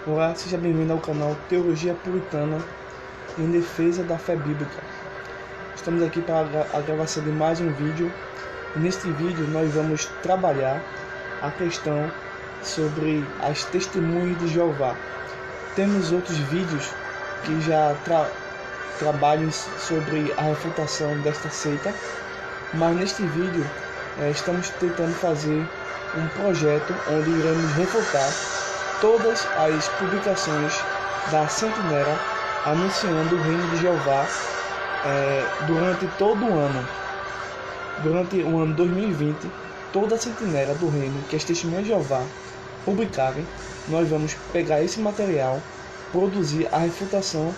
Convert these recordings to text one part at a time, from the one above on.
Olá, seja bem-vindo ao canal Teologia Puritana em Defesa da Fé Bíblica. Estamos aqui para a gravação de mais um vídeo. E neste vídeo nós vamos trabalhar a questão sobre as testemunhas de Jeová. Temos outros vídeos que já trabalham sobre a refutação desta seita, mas neste vídeo estamos tentando fazer um projeto onde iremos refutar todas as publicações da Sentinela anunciando o reino de Jeová durante todo o ano. Durante o ano 2020, toda a Sentinela do reino que as testemunhas de Jeová publicarem, nós vamos pegar esse material, produzir a refutação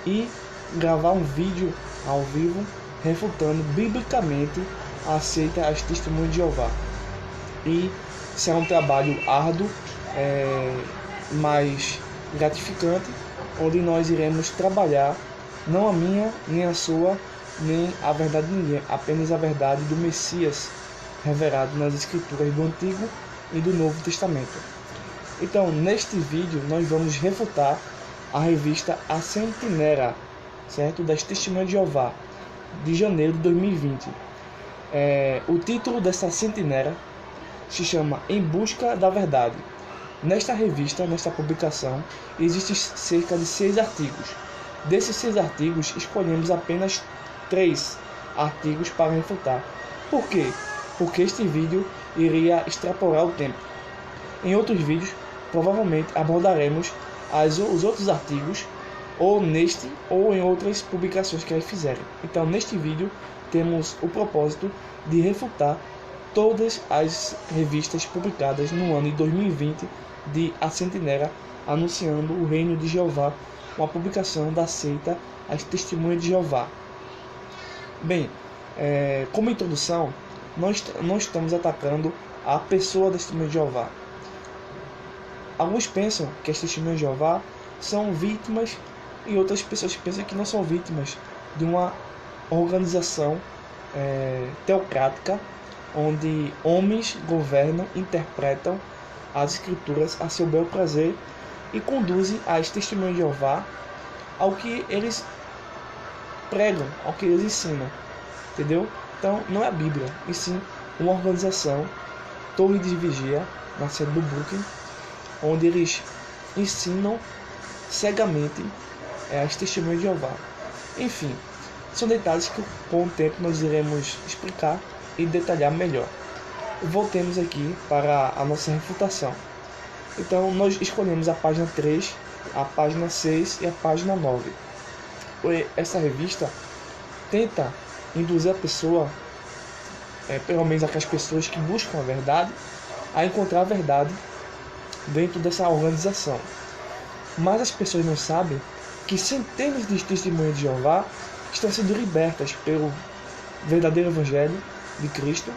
e gravar um vídeo ao vivo refutando biblicamente a seita as testemunhas de Jeová. E será um trabalho árduo, mais gratificante, onde nós iremos trabalhar não a minha, nem a sua, nem a verdade de ninguém, apenas a verdade do Messias revelado nas Escrituras do Antigo e do Novo Testamento. Então, neste vídeo, nós vamos refutar a revista A Sentinela, certo? Das Testemunhas de Jeová, de janeiro de 2020. O título dessa Sentinela se chama Em Busca da Verdade. Nesta revista, nesta publicação, existem cerca de 6 artigos. Desses 6 artigos, escolhemos apenas 3 artigos para refutar. Por quê? Porque este vídeo iria extrapolar o tempo. Em outros vídeos, provavelmente abordaremos os outros artigos, ou neste ou em outras publicações que eles fizerem. Então, neste vídeo, temos o propósito de refutar todas as revistas publicadas no ano de 2020 de A Sentinela anunciando o reino de Jeová, uma publicação da seita As Testemunhas de Jeová. Bem, como introdução, nós não estamos atacando a pessoa das Testemunhas de Jeová. Alguns pensam que as Testemunhas de Jeová são vítimas e outras pessoas pensam que não são vítimas de uma organização teocrática onde homens governam, interpretam as Escrituras a seu bel prazer e conduzem as Testemunhas de Jeová ao que eles pregam, ao que eles ensinam, entendeu? Então, não é a Bíblia, e sim uma organização, Torre de Vigia, na cidade do Brooklyn, onde eles ensinam cegamente as Testemunhas de Jeová. Enfim, são detalhes que com o tempo nós iremos explicar e detalhar melhor. Voltemos aqui para a nossa refutação. Então, nós escolhemos a página 3, a página 6 e a página 9. Essa revista tenta induzir a pessoa, pelo menos aquelas pessoas que buscam a verdade, a encontrar a verdade dentro dessa organização. Mas as pessoas não sabem que centenas de testemunhas de Jeová estão sendo libertas pelo verdadeiro Evangelho de Cristo,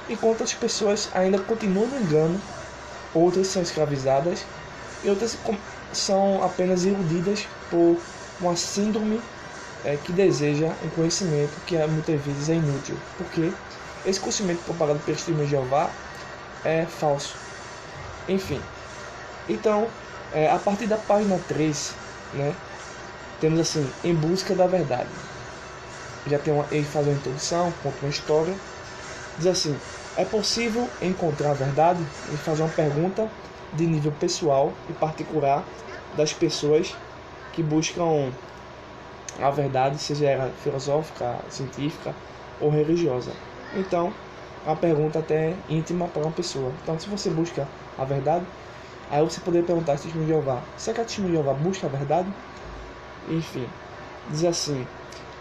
enquanto as pessoas ainda continuam no engano, outras são escravizadas e outras são apenas iludidas por uma síndrome que deseja um conhecimento que muitas vezes é inútil, porque esse conhecimento propagado pelos testemunhos de Jeová é falso. Enfim, então, a partir da página 3, temos assim, em busca da verdade. Já tem ele faz uma introdução, conta uma história. Diz assim: é possível encontrar a verdade? Ele faz uma pergunta de nível pessoal e particular das pessoas que buscam a verdade, seja ela filosófica, científica ou religiosa. Então, é uma pergunta até íntima para uma pessoa. Então, se você busca a verdade, aí você poderia perguntar a Testemunha de Jeová: será que a Testemunha de Jeová busca a verdade? Enfim, diz assim.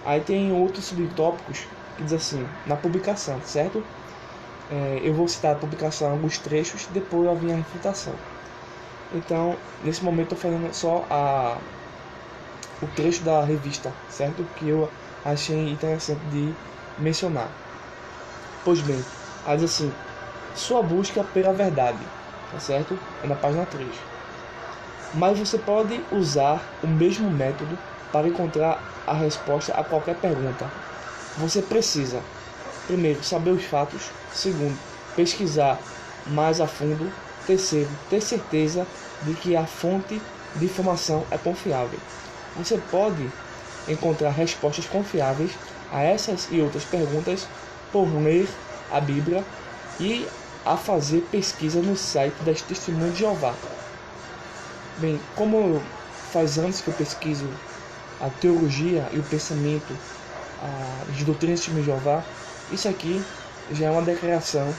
Aí tem outros subtópicos que diz assim, na publicação, certo? Eu vou citar a publicação, alguns trechos, depois vai vir a refutação. Então, nesse momento estou fazendo só o trecho da revista, certo? Que eu achei interessante de mencionar. Pois bem, aí diz assim: sua busca pela verdade, tá certo? É na página 3. Mas você pode usar o mesmo método para encontrar a resposta a qualquer pergunta. Você precisa, primeiro, saber os fatos. Segundo, pesquisar mais a fundo. Terceiro, ter certeza de que a fonte de informação é confiável. Você pode encontrar respostas confiáveis a essas e outras perguntas por ler a Bíblia e a fazer pesquisa no site das Testemunhas de Jeová. Bem, como faz anos que eu pesquiso a teologia e o pensamento de doutrinas de Testemunhas de Jeová, isso aqui já é uma declaração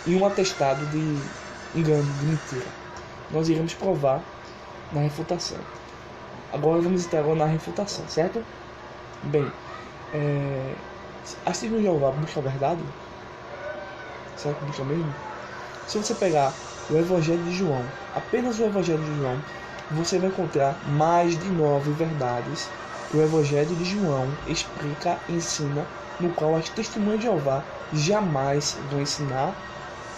e um atestado de engano, de mentira. Nós iremos provar na refutação. Agora vamos entrar na refutação, certo? Bem, as Testemunhas de Jeová buscam a verdade? Será que busca mesmo? Se você pegar o Evangelho de João, apenas o Evangelho de João, você vai encontrar mais de 9 verdades que o Evangelho de João explica e ensina, no qual as Testemunhas de Jeová jamais vão ensinar,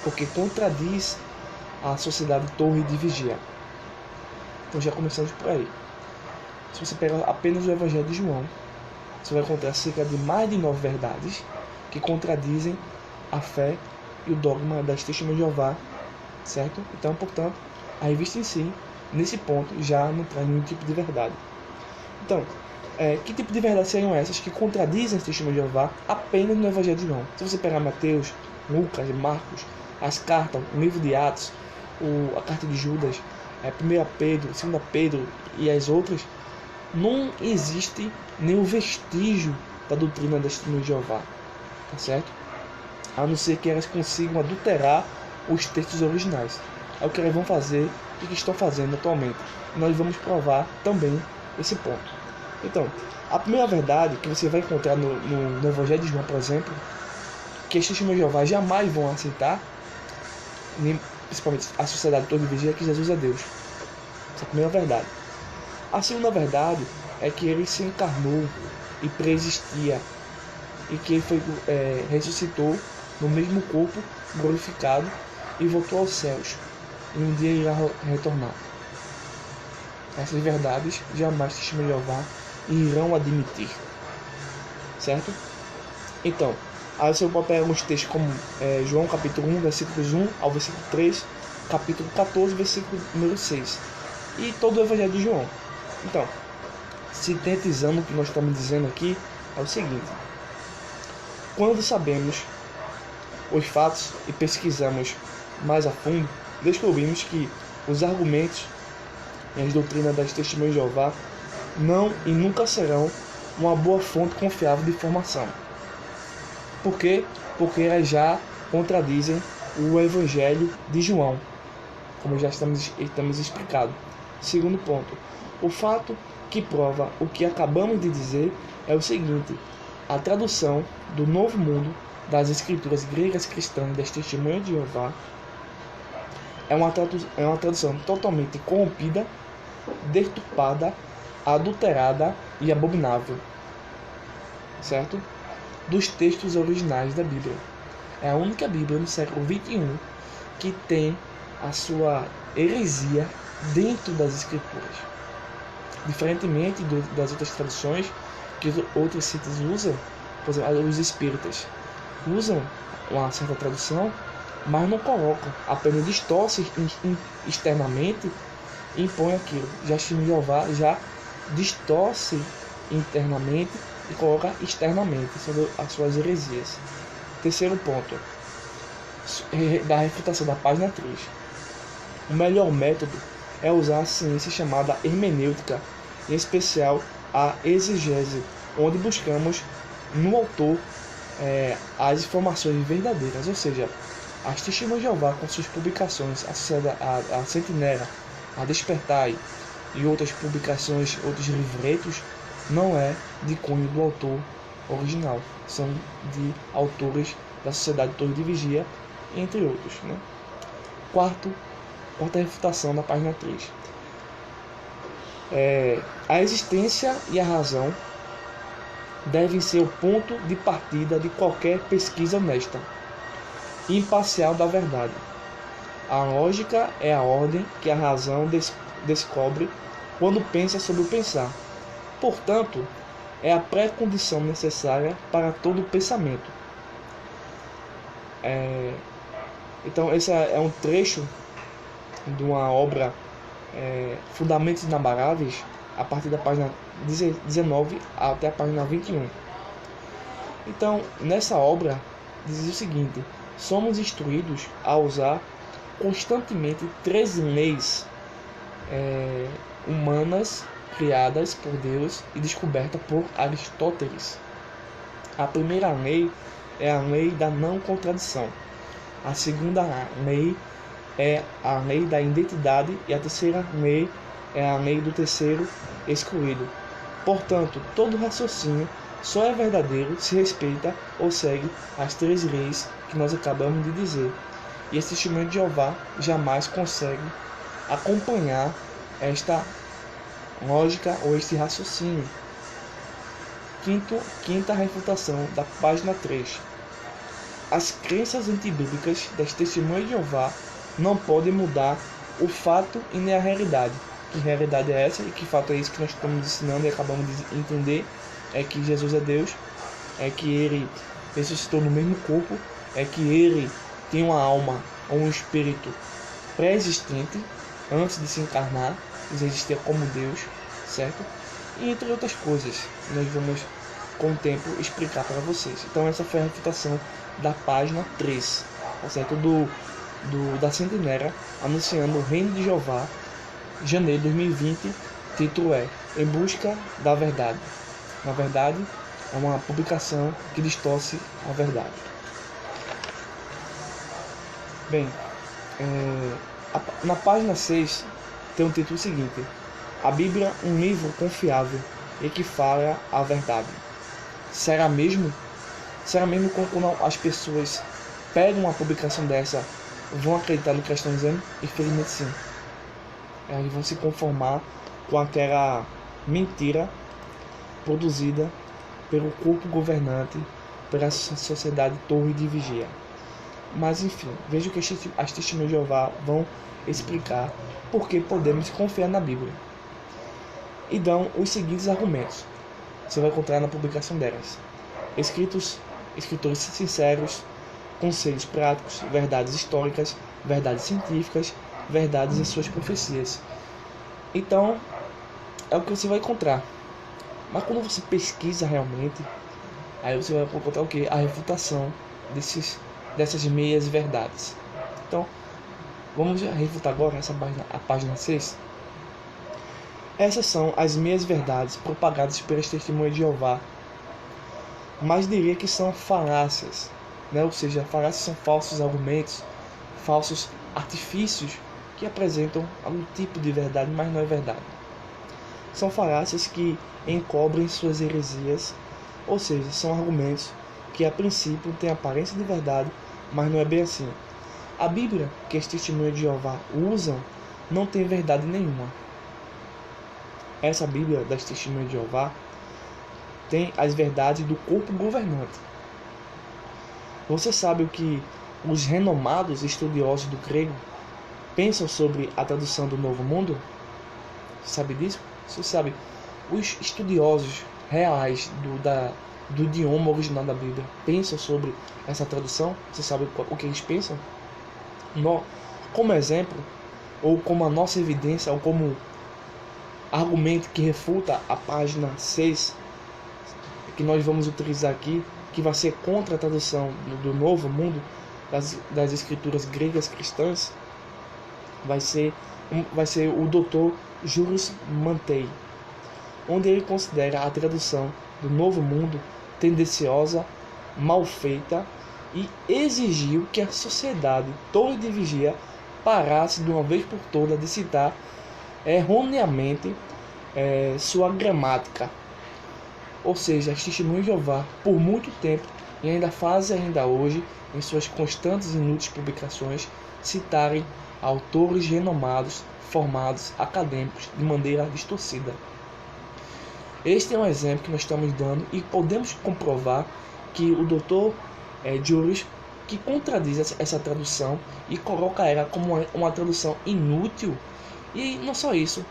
porque contradiz a sociedade Torre de Vigia. Então já começamos por aí. Se você pegar apenas o Evangelho de João, você vai encontrar cerca de mais de 9 verdades que contradizem a fé e o dogma das Testemunhas de Jeová, certo? Então, portanto, a revista em si, nesse ponto, já não traz nenhum tipo de verdade. Então, que tipo de verdades seriam essas que contradizem as Testemunhas de Jeová apenas no Evangelho de João? Se você pegar Mateus, Lucas, Marcos, as cartas, o livro de Atos, a carta de Judas, 1 Pedro, 2 Pedro e as outras, não existe nenhum vestígio da doutrina das Testemunhas de Jeová, tá certo? A não ser que elas consigam adulterar os textos originais. É o que elas vão fazer e que estão fazendo atualmente. Nós vamos provar também esse ponto. Então, a primeira verdade que você vai encontrar no Evangelho de João, por exemplo, que as Testemunhas de Jeová jamais vão aceitar, principalmente a sociedade toda vigia, que Jesus é Deus. Essa é a primeira verdade. A segunda verdade é que ele se encarnou e preexistia, e que ele ressuscitou no mesmo corpo glorificado e voltou aos céus, e um dia irá retornar. Essas verdades jamais as Testemunhas de Jeová irão admitir, certo? Então, aí você pode pegar alguns textos como João capítulo 1, versículos 1 ao versículo 3, capítulo 14, versículo número 6, e todo o Evangelho de João. Então, sintetizando o que nós estamos dizendo aqui, é o seguinte: quando sabemos os fatos e pesquisamos mais a fundo, descobrimos que os argumentos e as doutrinas das Testemunhas de Jeová não e nunca serão uma boa fonte confiável de informação. Por quê? Porque elas já contradizem o Evangelho de João, como já estamos explicado. Segundo ponto, o fato que prova o que acabamos de dizer é o seguinte: a tradução do Novo Mundo das escrituras gregas cristãs das Testemunhas de Jeová é uma tradução totalmente corrompida, deturpada, adulterada e abominável, certo? Dos textos originais da Bíblia. É a única Bíblia no século XXI que tem a sua heresia dentro das escrituras. Diferentemente das outras traduções que outros sítios usam, por exemplo, os espíritas usam uma certa tradução, mas não colocam, apenas distorce externamente e impõe aquilo. Já a Testemunhas de Jeová já distorce internamente e coloca externamente sobre as suas heresias. Terceiro ponto, da refutação da página 3. O melhor método é usar a ciência chamada hermenêutica, em especial a exegese, onde buscamos no autor as informações verdadeiras, ou seja, as Testemunhas de Jeová com suas publicações, a Sentinela, a Despertai e outras publicações, outros livretos, não é de cunho do autor original, são de autores da Sociedade Torre de Vigia, entre outros, né? Quarta refutação na página 3. A existência e a razão devem ser o ponto de partida de qualquer pesquisa honesta e imparcial da verdade. A lógica é a ordem que a razão descobre quando pensa sobre o pensar. Portanto, é a pré-condição necessária para todo pensamento. Então, esse é um trecho de uma obra Fundamentos Inabaláveis, a partir da página 19 até a página 21. Então, nessa obra, diz o seguinte: somos instruídos a usar constantemente 13 leis humanas criadas por Deus e descobertas por Aristóteles. A primeira lei é a lei da não contradição. A segunda lei é a lei da identidade e a terceira lei é a lei do terceiro excluído. Portanto, todo raciocínio só é verdadeiro se respeita ou segue as 3 leis que nós acabamos de dizer. E esse testemunho de Jeová jamais consegue acompanhar esta lógica ou este raciocínio. Quinta refutação, da página 3. As crenças antibíblicas das testemunhas de Jeová não podem mudar o fato e nem a realidade. Que realidade é essa e que fato é isso que nós estamos ensinando e acabamos de entender? É que Jesus é Deus, é que Ele ressuscitou no mesmo corpo, é que Ele tem uma alma ou um espírito pré-existente antes de se encarnar, ele existia como Deus, certo? E entre outras coisas, nós vamos com o tempo explicar para vocês. Então essa foi a refutação da página 3, certo? Da Centenária, anunciando o Reino de Jeová, janeiro de 2020. Título é Em Busca da Verdade. Na verdade, é uma publicação que distorce a verdade. Bem, na página 6 tem um título seguinte: A Bíblia, um livro confiável e que fala a verdade. Será mesmo? Será mesmo que quando as pessoas pegam uma publicação dessa, vão acreditar no que elas estão dizendo? Infelizmente sim. Eles vão se conformar com aquela mentira produzida pelo corpo governante, pela sociedade torre de vigia. Mas enfim, veja que as testemunhas de Jeová vão explicar por que podemos confiar na Bíblia. E dão os seguintes argumentos. Você vai encontrar na publicação delas: escritores sinceros, conselhos práticos, verdades históricas, verdades científicas, verdades em suas profecias. Então, é o que você vai encontrar. Mas quando você pesquisa realmente, aí você vai encontrar o que? A refutação dessas meias verdades. Então, vamos refutar agora a página 6. Essas são as meias verdades propagadas pelas testemunhas de Jeová, mas diria que são falácias, né? Ou seja, falácias são falsos argumentos, falsos artifícios que apresentam algum tipo de verdade, mas não é verdade. São falácias que encobrem suas heresias, ou seja, são argumentos que a princípio têm aparência de verdade, mas não é bem assim. A Bíblia que as testemunhas de Jeová usam não tem verdade nenhuma. Essa Bíblia das testemunhas de Jeová tem as verdades do corpo governante. Você sabe o que os renomados estudiosos do grego pensam sobre a tradução do Novo Mundo? Você sabe disso? Você sabe, os estudiosos reais do idioma original da Bíblia pensam sobre essa tradução? Você sabe o que eles pensam? Como exemplo, ou como a nossa evidência, ou como argumento que refuta a página 6, que nós vamos utilizar aqui, que vai ser contra a tradução do Novo Mundo, das escrituras gregas cristãs, vai ser o Dr. Julius Mantei, onde ele considera a tradução do Novo Mundo tendenciosa, mal feita, e exigiu que a sociedade toda de vigia parasse de uma vez por todas de citar erroneamente sua gramática. Ou seja, as testemunhas de Jeová, por muito tempo, e ainda fazem ainda hoje, em suas constantes e inúteis publicações, citarem autores renomados, formados, acadêmicos, de maneira distorcida. Este é um exemplo que nós estamos dando e podemos comprovar que o Dr. Julius, que contradiz essa tradução e coloca ela como uma tradução inútil. E não só isso,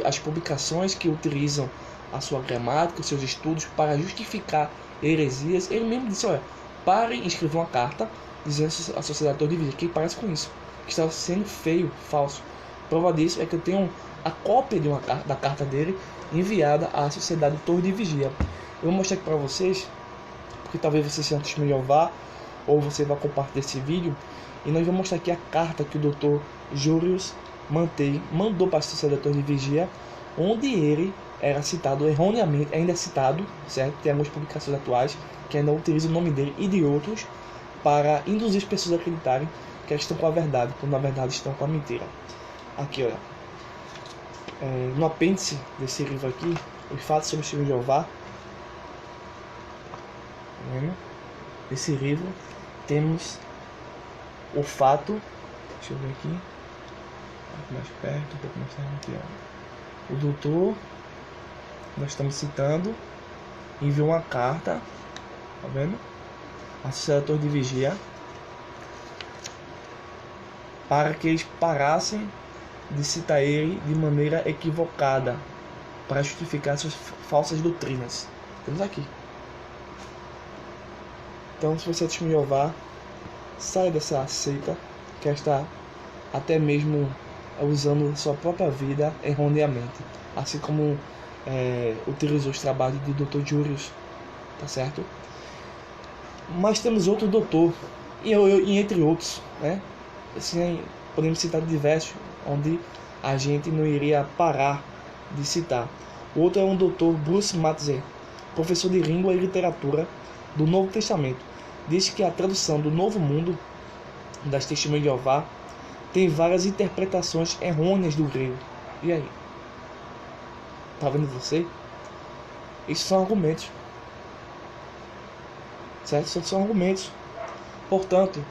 as publicações que utilizam a sua gramática, os seus estudos para justificar heresias, ele mesmo disse: olha, parem e escrevam uma carta dizendo à sociedade toda de vida. Que parece com isso? que estava sendo feio, falso. Prova disso é que eu tenho a cópia da carta dele enviada à Sociedade Torre de Vigia. Eu vou mostrar aqui para vocês, porque talvez você seja testemunho de Jeová, ou você vai compartilhar esse vídeo, e nós vamos mostrar aqui a carta que o Dr. Julius Mantei mandou para a Sociedade Torre de Vigia, onde ele era citado erroneamente, ainda é citado, certo? Tem algumas publicações atuais que ainda utilizam o nome dele e de outros para induzir as pessoas a acreditarem que elas estão com a verdade, quando na verdade estão com a mentira. Aqui, olha. No apêndice desse livro aqui, os fatos sobre o Testemunho de Jeová. Tá vendo? Nesse livro temos o fato. Deixa eu ver aqui. Um pouco mais perto, um pouco mais perto aqui, ó. O doutor, nós estamos citando, enviou uma carta, tá vendo? A Sociedade Torre de Vigia, para que eles parassem de citar ele de maneira equivocada, para justificar suas falsas doutrinas. Temos aqui. Então, se você é testemunho de Jeová, saia dessa seita que está até mesmo usando sua própria vida erroneamente, assim como utilizou os trabalhos do Dr. Julius, tá certo? Mas temos outro doutor, e entre outros, né? Assim, podemos citar diversos, onde a gente não iria parar de citar. O outro é um Dr. Bruce Matzer, professor de língua e literatura do Novo Testamento. Diz que a tradução do Novo Mundo das Testemunhas de Jeová tem várias interpretações errôneas do grego. E aí? Tá vendo você? Isso são argumentos. Certo? São argumentos. Portanto,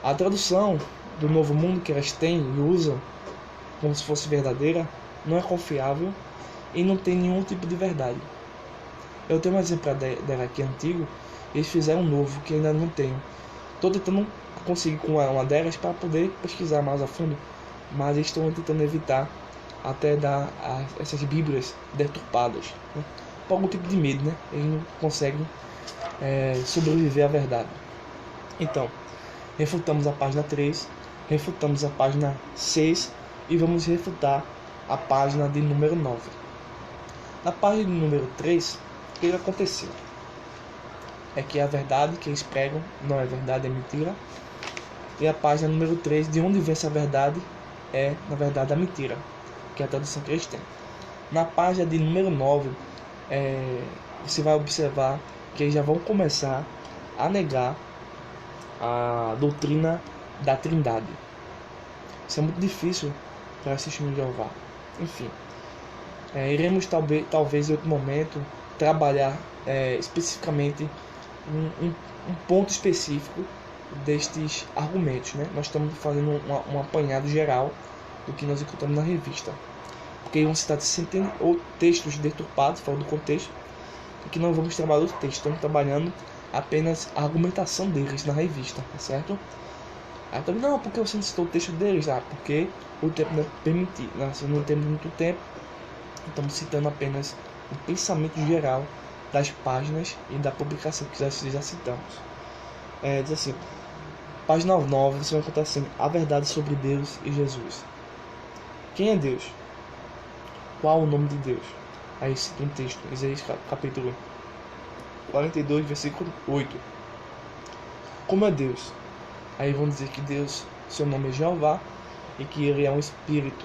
a tradução do Novo Mundo que elas têm e usam como se fosse verdadeira não é confiável e não tem nenhum tipo de verdade. Eu tenho um exemplo dela aqui antigo, eles fizeram um novo que ainda não tenho. Estou tentando conseguir com uma delas para poder pesquisar mais a fundo, mas eles estão tentando evitar até dar essas bíblias deturpadas, né? Por algum tipo de medo, né? Eles não conseguem sobreviver à verdade. Então, refutamos a página 3, refutamos a página 6 e vamos refutar a página de número 9. Na página de número 3, o que aconteceu? É que a verdade que eles pregam não é verdade, é mentira. E a página número 3, de onde vem essa verdade, é na verdade a mentira, que é a tradução que eles têm. Na página de número 9, você vai observar que eles já vão começar a negar a doutrina da Trindade. Isso é muito difícil para assistir no Jeová. Enfim, iremos talvez em outro momento trabalhar especificamente um ponto específico destes argumentos, né? Nós estamos fazendo um apanhado geral do que nós encontramos na revista, porque vão citar ou textos deturpados fora do contexto, e que não vamos trabalhar o texto, estamos trabalhando apenas a argumentação deles na revista, tá certo? Aí também, não, porque você não citou o texto deles? Porque o tempo não permitir, nós não temos muito tempo, estamos citando apenas o pensamento geral das páginas e da publicação que já citamos. Diz assim, página 9, você vai encontrar assim, a verdade sobre Deus e Jesus. Quem é Deus? Qual o nome de Deus? Aí cita um texto, Isaías capítulo 42, versículo 8. Como é Deus? Aí vão dizer que Deus, seu nome é Jeová, e que ele é um espírito.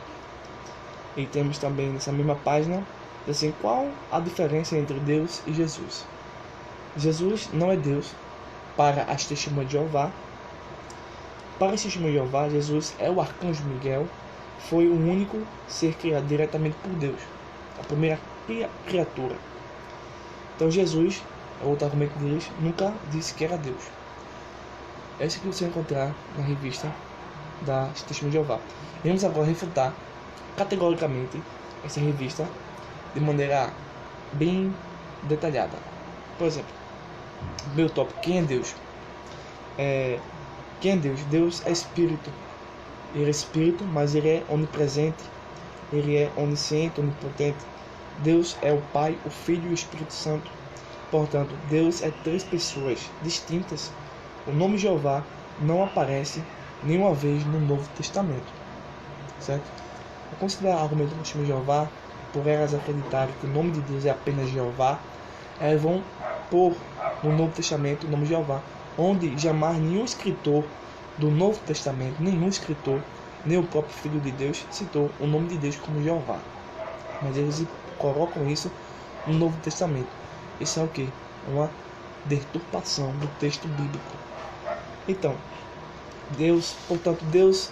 E temos também nessa mesma página, assim, qual a diferença entre Deus e Jesus? Jesus não é Deus para as testemunhas de Jeová. Para as testemunhas de Jeová, Jesus é o arcanjo Miguel, foi o único ser criado diretamente por Deus, a primeira criatura. Então Jesus, é outro argumento deles, nunca disse que era Deus. É isso que você vai encontrar na revista da Testemunha de Jeová. Vamos agora refutar categoricamente essa revista de maneira bem detalhada. Por exemplo, meu tópico, quem é Deus? Quem é Deus? Deus é espírito. Ele é espírito, mas ele é onipresente, ele é onisciente, onipotente. Deus é o Pai, o Filho e o Espírito Santo. Portanto, Deus é três pessoas distintas. O nome Jeová não aparece nenhuma vez no Novo Testamento, certo? Ao considerar o argumento do testemunho de Jeová, por elas acreditarem que o nome de Deus é apenas Jeová, elas vão pôr no Novo Testamento o nome de Jeová, onde jamais nenhum escritor do Novo Testamento, nenhum escritor, nem o próprio Filho de Deus citou o nome de Deus como Jeová. Mas eles colocam isso no Novo Testamento. Isso é o quê? Uma deturpação do texto bíblico. Então, Deus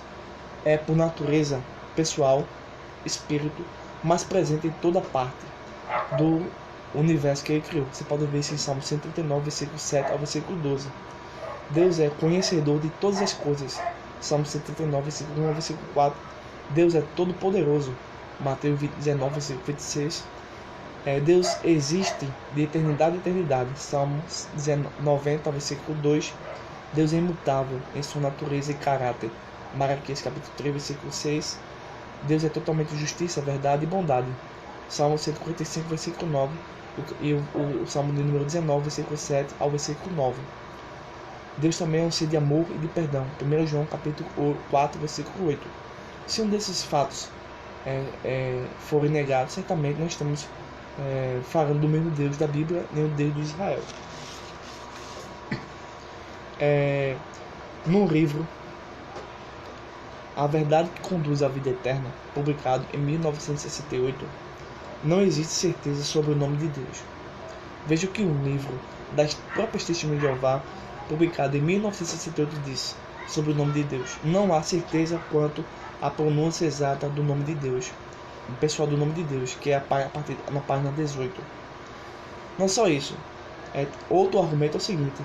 é por natureza pessoal, espírito, mas presente em toda parte do universo que ele criou. Você pode ver isso em Salmo 139, versículo 7 ao versículo 12. Deus é conhecedor de todas as coisas. Salmo 139, versículo 1 ao versículo 4. Deus é todo poderoso. Mateus 19, versículo 26. Deus existe de eternidade a eternidade. Salmo 90, versículo 2. Deus é imutável em sua natureza e caráter. Malaquias capítulo 3, versículo 6. Deus é totalmente justiça, verdade e bondade. Salmo 145, versículo 9. E o Salmo de número 19, versículo 7 ao versículo 9. Deus também é um ser de amor e de perdão. 1 João capítulo 4, versículo 8. Se um desses fatos forem negados, certamente nós estamos falando do mesmo Deus da Bíblia, nem o Deus de Israel. No livro A Verdade que Conduz à Vida Eterna, publicado em 1968, não existe certeza sobre o nome de Deus. Veja que o livro das próprias Testemunhas de Jeová, publicado em 1968, diz sobre o nome de Deus: não há certeza quanto à pronúncia exata do nome de Deus, o pessoal do nome de Deus, que é a partir na página 18. Não só isso, outro argumento é o seguinte: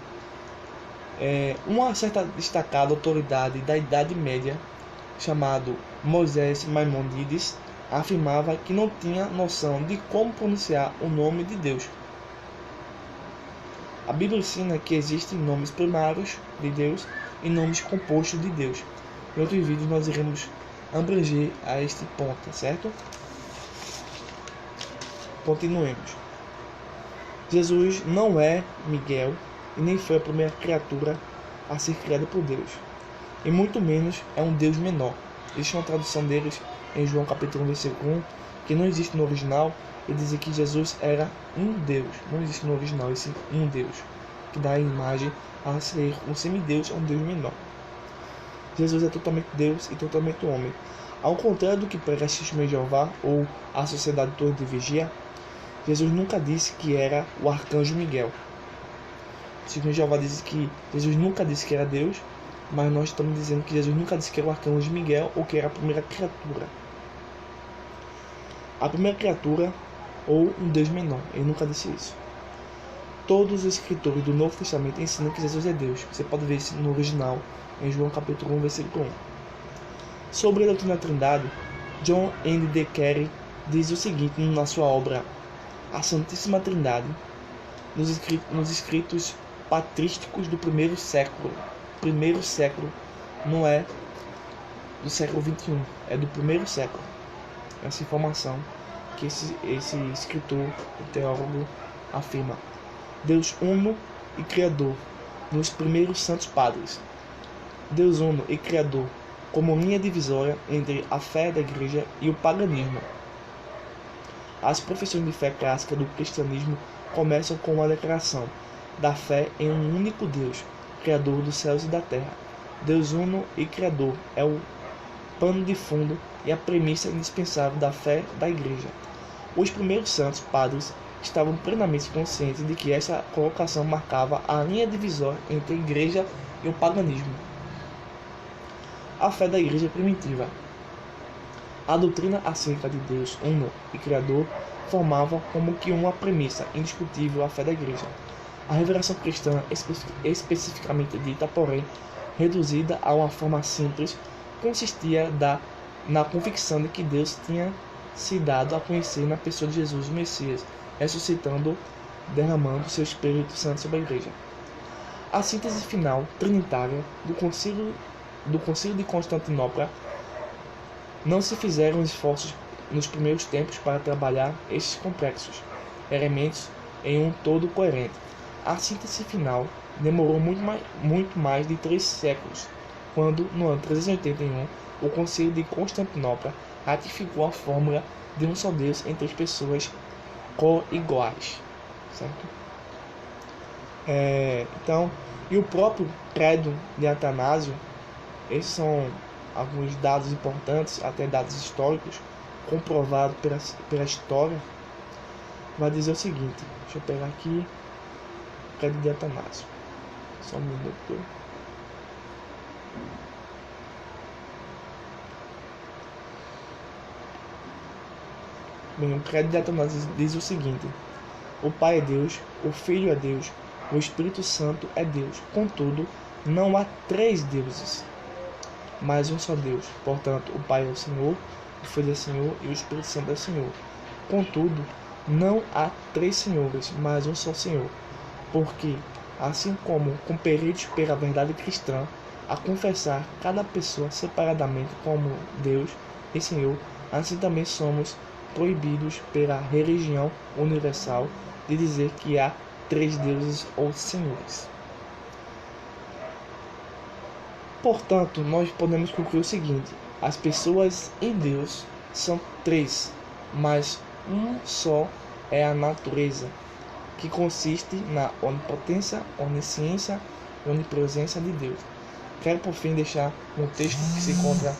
uma certa destacada autoridade da Idade Média, chamado Moisés Maimonides, afirmava que não tinha noção de como pronunciar o nome de Deus. A Bíblia ensina que existem nomes primários de Deus e nomes compostos de Deus. Em outros vídeos nós iremos abranger a este ponto, certo? Continuemos. Jesus não é Miguel e nem foi a primeira criatura a ser criada por Deus, e muito menos é um Deus menor. Existe uma tradução deles em João capítulo 1, versículo 1, que não existe no original, e dizem que Jesus era um Deus. Não existe no original esse um Deus, que dá a imagem a ser um semideus ou um Deus menor. Jesus é totalmente Deus e totalmente homem. Ao contrário do que prega a Testemunha de Jeová ou a Sociedade Torre de Vigia, Jesus nunca disse que era o arcanjo Miguel. A Testemunha de Jeová diz que Jesus nunca disse que era Deus, mas nós estamos dizendo que Jesus nunca disse que era o arcanjo Miguel ou que era a primeira criatura. A primeira criatura ou um Deus menor. Ele nunca disse isso. Todos os escritores do Novo Testamento ensinam que Jesus é Deus. Você pode ver isso no original, em João capítulo 1, versículo 1. Sobre a doutrina da Trindade, John N. D. Carey diz o seguinte na sua obra A Santíssima Trindade, nos escritos patrísticos do primeiro século. Primeiro século não é do século 21, é do primeiro século. Essa informação que esse escritor, o teólogo, afirma. Deus uno e criador nos primeiros santos padres. Deus uno e criador como linha divisória entre a fé da igreja e o paganismo. As profissões de fé clássica do cristianismo começam com uma declaração da fé em um único Deus, criador dos céus e da terra. Deus uno e criador é o pano de fundo e a premissa indispensável da fé da igreja. Os primeiros santos padres estavam plenamente conscientes de que essa colocação marcava a linha divisória entre a igreja e o paganismo. A fé da igreja primitiva. A doutrina acerca de Deus uno e criador formava como que uma premissa indiscutível a fé da igreja. A revelação cristã, especificamente dita, porém reduzida a uma forma simples, consistia na convicção de que Deus tinha se dado a conhecer na pessoa de Jesus, o Messias, ressuscitando, derramando seu Espírito Santo sobre a igreja. A síntese final trinitária do Concílio de Constantinopla. Não se fizeram esforços nos primeiros tempos para trabalhar estes complexos elementos em um todo coerente. A síntese final demorou muito mais de 3 séculos quando, no ano 381, o Concílio de Constantinopla ratificou a fórmula de um só Deus em três pessoas co-iguais, certo? Então, e o próprio credo de Atanásio, esses são alguns dados importantes, até dados históricos, comprovados pela história, vai dizer o seguinte, deixa eu pegar aqui, o credo de Atanásio, só um minuto. Bem, o credo de Atanásio diz o seguinte: o Pai é Deus, o Filho é Deus, o Espírito Santo é Deus. Contudo, não há três deuses, mas um só Deus. Portanto, o Pai é o Senhor, o Filho é o Senhor e o Espírito Santo é o Senhor. Contudo, não há três senhores, mas um só Senhor. Porque, assim como compelidos pela verdade cristã a confessar cada pessoa separadamente como Deus e Senhor, assim também somos proibidos pela religião universal de dizer que há três deuses ou senhores. Portanto, nós podemos concluir o seguinte: as pessoas em Deus são três, mas um só é a natureza, que consiste na onipotência, onisciência e onipresença de Deus. Quero por fim deixar um texto que se encontra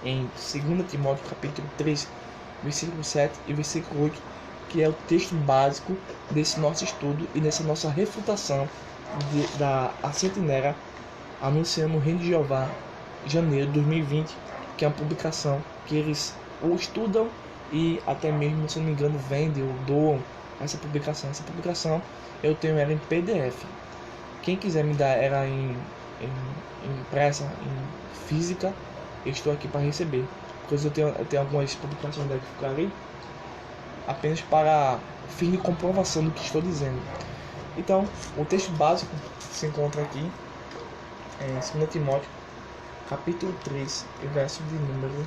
em 2 Timóteo capítulo 3, versículo 7 e versículo 8, que é o texto básico desse nosso estudo e dessa nossa refutação da Sentinela Anunciando o Reino de Jeová, janeiro de 2020, que é uma publicação que eles ou estudam e até mesmo, se não me engano, vendem ou doam essa publicação. Essa publicação eu tenho ela em PDF. Quem quiser me dar ela em impressa, em física, eu estou aqui para receber. Pois eu tenho algumas publicações daqui que ficaram ali, apenas para fim de comprovação do que estou dizendo. Então, o texto básico se encontra aqui em 2 Timóteo, capítulo 3, verso de número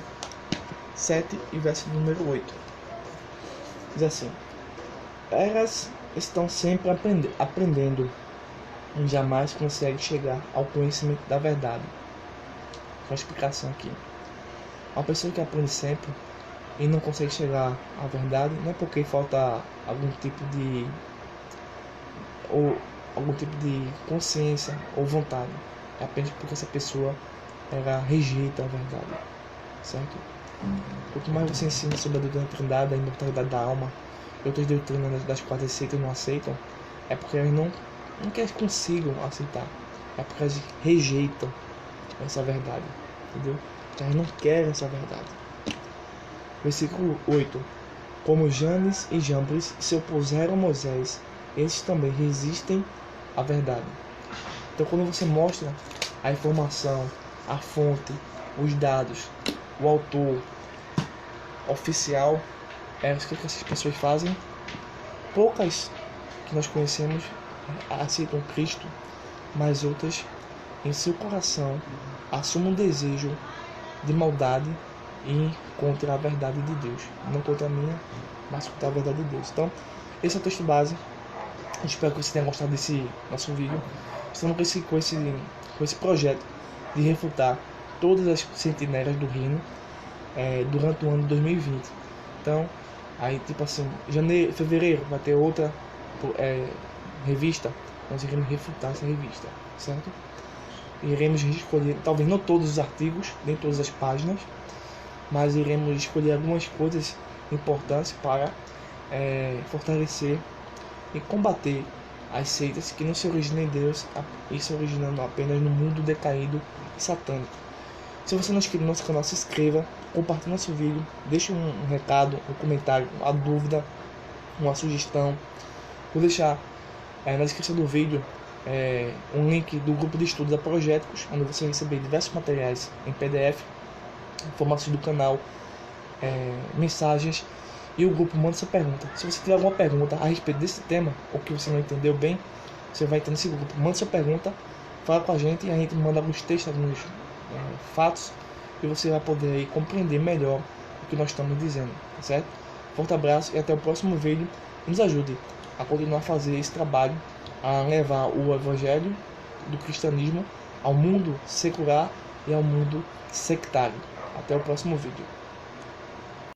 7 e verso de número 8. Diz assim: elas estão sempre aprendendo e jamais conseguem chegar ao conhecimento da verdade. Com a explicação aqui. Uma pessoa que aprende sempre e não consegue chegar à verdade, não é porque falta algum tipo de consciência ou vontade, é apenas porque essa pessoa ela rejeita a verdade, certo? Quanto mais você ensina sobre a doutrina da Trindade, a imortalidade da alma e outras doutrinas das quais aceitam e não aceitam, é porque elas não que elas consigam aceitar, é porque elas rejeitam essa verdade, entendeu? Elas não querem essa verdade. Versículo 8: como Janes e Jambres se opuseram a Moisés, eles também resistem à verdade. Então, quando você mostra a informação, a fonte, os dados, o autor oficial, o que essas pessoas fazem? Poucas que nós conhecemos aceitam Cristo, mas outras, em seu coração, assumem um desejo de maldade e contra a verdade de Deus. Não contra a minha, mas contra a verdade de Deus. Então, esse é o texto base. Eu espero que você tenha gostado desse nosso vídeo. Estamos com esse projeto de refutar todas as sentinelas do reino durante o ano de 2020. Então, aí tipo assim, fevereiro vai ter outra revista. Nós iremos refutar essa revista, certo? Iremos escolher, talvez não todos os artigos, nem todas as páginas, mas iremos escolher algumas coisas importantes para fortalecer e combater as seitas que não se originam em Deus e se originando apenas no mundo decaído e satânico. Se você não é inscrito no nosso canal, se inscreva, compartilhe nosso vídeo, deixe um recado, um comentário, uma dúvida, uma sugestão. Vou deixar na descrição do vídeo um link do grupo de estudo da Projéticos, onde você vai receber diversos materiais em PDF, informações do canal, mensagens, e o grupo manda sua pergunta. Se você tiver alguma pergunta a respeito desse tema, ou que você não entendeu bem, você vai entrar nesse grupo, manda sua pergunta, fala com a gente e a gente manda alguns textos, alguns fatos, e você vai poder aí compreender melhor o que nós estamos dizendo, tá certo? Forte abraço e até o próximo vídeo. Nos ajude a continuar a fazer esse trabalho, a levar o evangelho do cristianismo ao mundo secular e ao mundo sectário. Até o próximo vídeo.